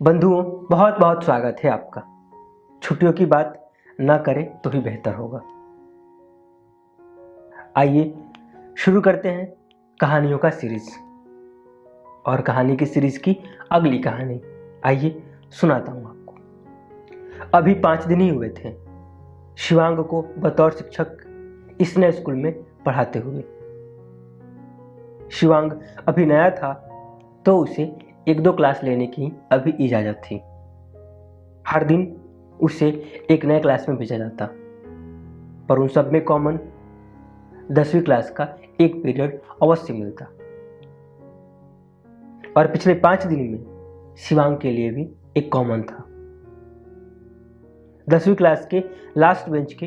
बंधुओं, बहुत बहुत स्वागत है आपका। छुट्टियों की बात ना करें तो ही बेहतर होगा। आइए शुरू करते हैं कहानियों का सीरीज। और कहानी की सीरीज की अगली कहानी आइए सुनाता हूं आपको। अभी 5 दिन ही हुए थे शिवांग को बतौर शिक्षक इस नए स्कूल में पढ़ाते हुए। शिवांग अभी नया था तो उसे 1-2 क्लास लेने की अभी इजाज़त थी। हर दिन उसे एक नए क्लास में भेजा जाता, पर उन सब में कॉमन 10वीं क्लास का एक पीरियड अवश्य मिलता। और पिछले 5 दिन में शिवांग के लिए भी एक कॉमन था। 10वीं क्लास के लास्ट बेंच के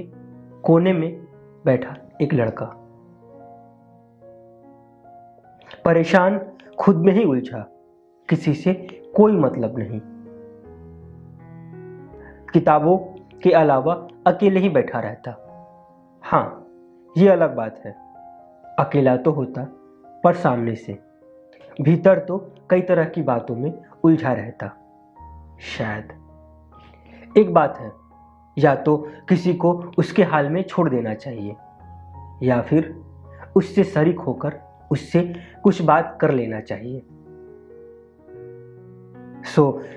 कोने में बैठा एक लड़का, परेशान, खुद में ही उलझा, किसी से कोई मतलब नहीं, किताबों के अलावा अकेले ही बैठा रहता। हाँ, ये अलग बात है, अकेला तो होता पर सामने से, भीतर तो कई तरह की बातों में उलझा रहता। शायद एक बात है, या तो किसी को उसके हाल में छोड़ देना चाहिए, या फिर उससे शरीक होकर उससे कुछ बात कर लेना चाहिए।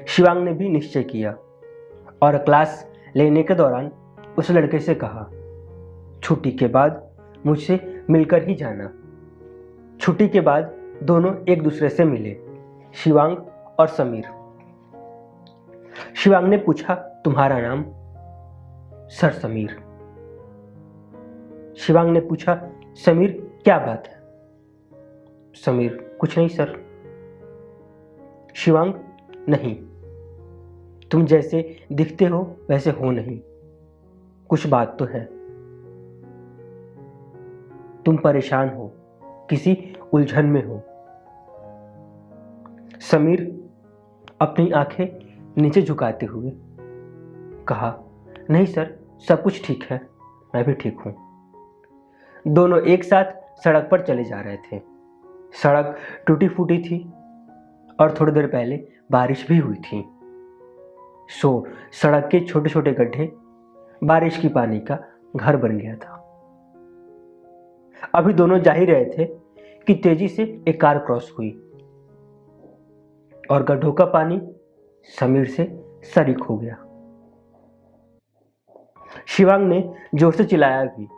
शिवांग ने भी निश्चय किया और क्लास लेने के दौरान उस लड़के से कहा, छुट्टी के बाद मुझसे मिलकर ही जाना। छुट्टी के बाद दोनों एक दूसरे से मिले, शिवांग और समीर। शिवांग ने पूछा, तुम्हारा नाम? सर, समीर। शिवांग ने पूछा, समीर क्या बात है? समीर, कुछ नहीं सर। शिवांग, नहीं, तुम जैसे दिखते हो वैसे हो नहीं, कुछ बात तो है। तुम परेशान हो, किसी उलझन में हो। समीर अपनी आंखें नीचे झुकाते हुए कहा, नहीं सर, सब कुछ ठीक है, मैं भी ठीक हूं। दोनों एक साथ सड़क पर चले जा रहे थे। सड़क टूटी फूटी थी और थोड़ी देर पहले बारिश भी हुई थी। सड़क के छोटे छोटे गड्ढे बारिश की पानी का घर बन गया था। अभी दोनों जा ही रहे थे कि तेजी से एक कार क्रॉस हुई और गड्ढों का पानी समीर से शरीक हो गया। शिवांग ने जोर से चिल्लाया भी,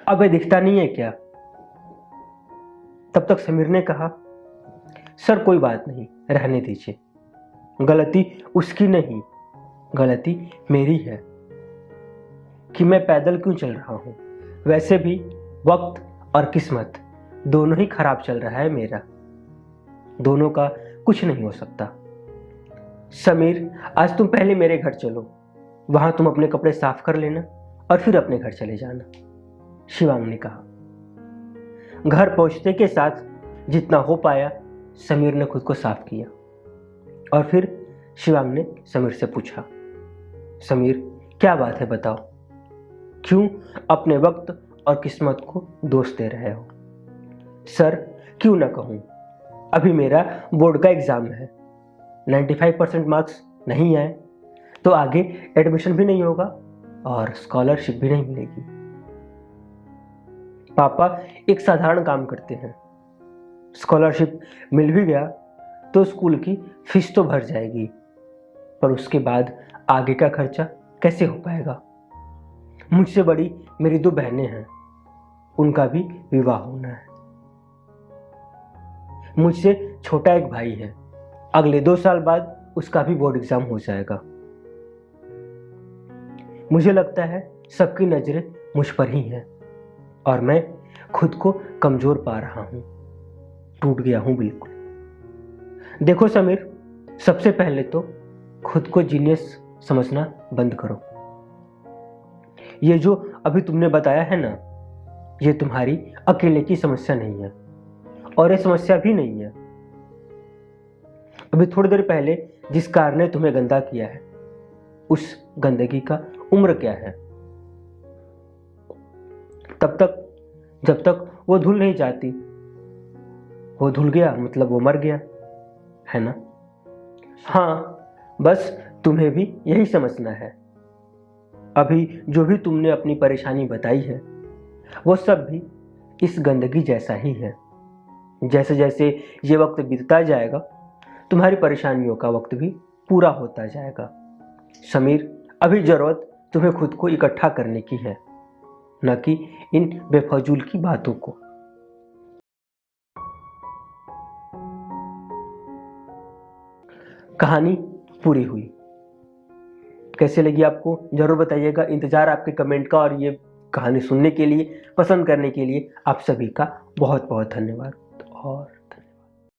अबे दिखता नहीं है क्या? तब तक समीर ने कहा, सर कोई बात नहीं, रहने दीजिए, गलती उसकी नहीं, गलती मेरी है कि मैं पैदल क्यों चल रहा हूं। वैसे भी वक्त और किस्मत दोनों ही खराब चल रहा है मेरा, दोनों का कुछ नहीं हो सकता। समीर, आज तुम पहले मेरे घर चलो, वहां तुम अपने कपड़े साफ कर लेना और फिर अपने घर चले जाना, शिवांग ने कहा। घर पहुंचते के साथ जितना हो पाया समीर ने खुद को साफ किया और फिर शिवांग ने समीर से पूछा, समीर क्या बात है बताओ, क्यों अपने वक्त और किस्मत को दोष दे रहे हो? सर, क्यों ना कहूं, अभी मेरा बोर्ड का एग्जाम है, 95% मार्क्स नहीं आए तो आगे एडमिशन भी नहीं होगा और स्कॉलरशिप भी नहीं मिलेगी। पापा एक साधारण काम करते हैं, स्कॉलरशिप मिल भी गया तो स्कूल की फीस तो भर जाएगी, पर उसके बाद आगे का खर्चा कैसे हो पाएगा? मुझसे बड़ी मेरी 2 बहनें हैं, उनका भी विवाह होना है। मुझसे छोटा एक भाई है, अगले 2 साल बाद उसका भी बोर्ड एग्जाम हो जाएगा। मुझे लगता है सबकी नजरें मुझ पर ही हैं और मैं खुद को कमजोर पा रहा हूं, टूट गया हूं बिल्कुल। देखो समीर, सबसे पहले तो खुद को जीनियस समझना बंद करो। ये जो अभी तुमने बताया है ना, ये तुम्हारी अकेले की समस्या नहीं है और ये समस्या भी नहीं है। अभी थोड़ी देर पहले जिस कार ने तुम्हें गंदा किया है, उस गंदगी का उम्र क्या है? तब तक जब तक वो धुल नहीं जाती, वो धुल गया मतलब वो मर गया, है ना? हाँ, बस तुम्हें भी यही समझना है। अभी जो भी तुमने अपनी परेशानी बताई है वो सब भी इस गंदगी जैसा ही है। जैसे जैसे ये वक्त बीतता जाएगा तुम्हारी परेशानियों का वक्त भी पूरा होता जाएगा। समीर, अभी ज़रूरत तुम्हें खुद को इकट्ठा करने की है, न कि इन बेफजूल की बातों को। कहानी पूरी हुई। कैसे लगी आपको ज़रूर बताइएगा। इंतज़ार आपके कमेंट का, और ये कहानी सुनने के लिए, पसंद करने के लिए आप सभी का बहुत बहुत धन्यवाद। और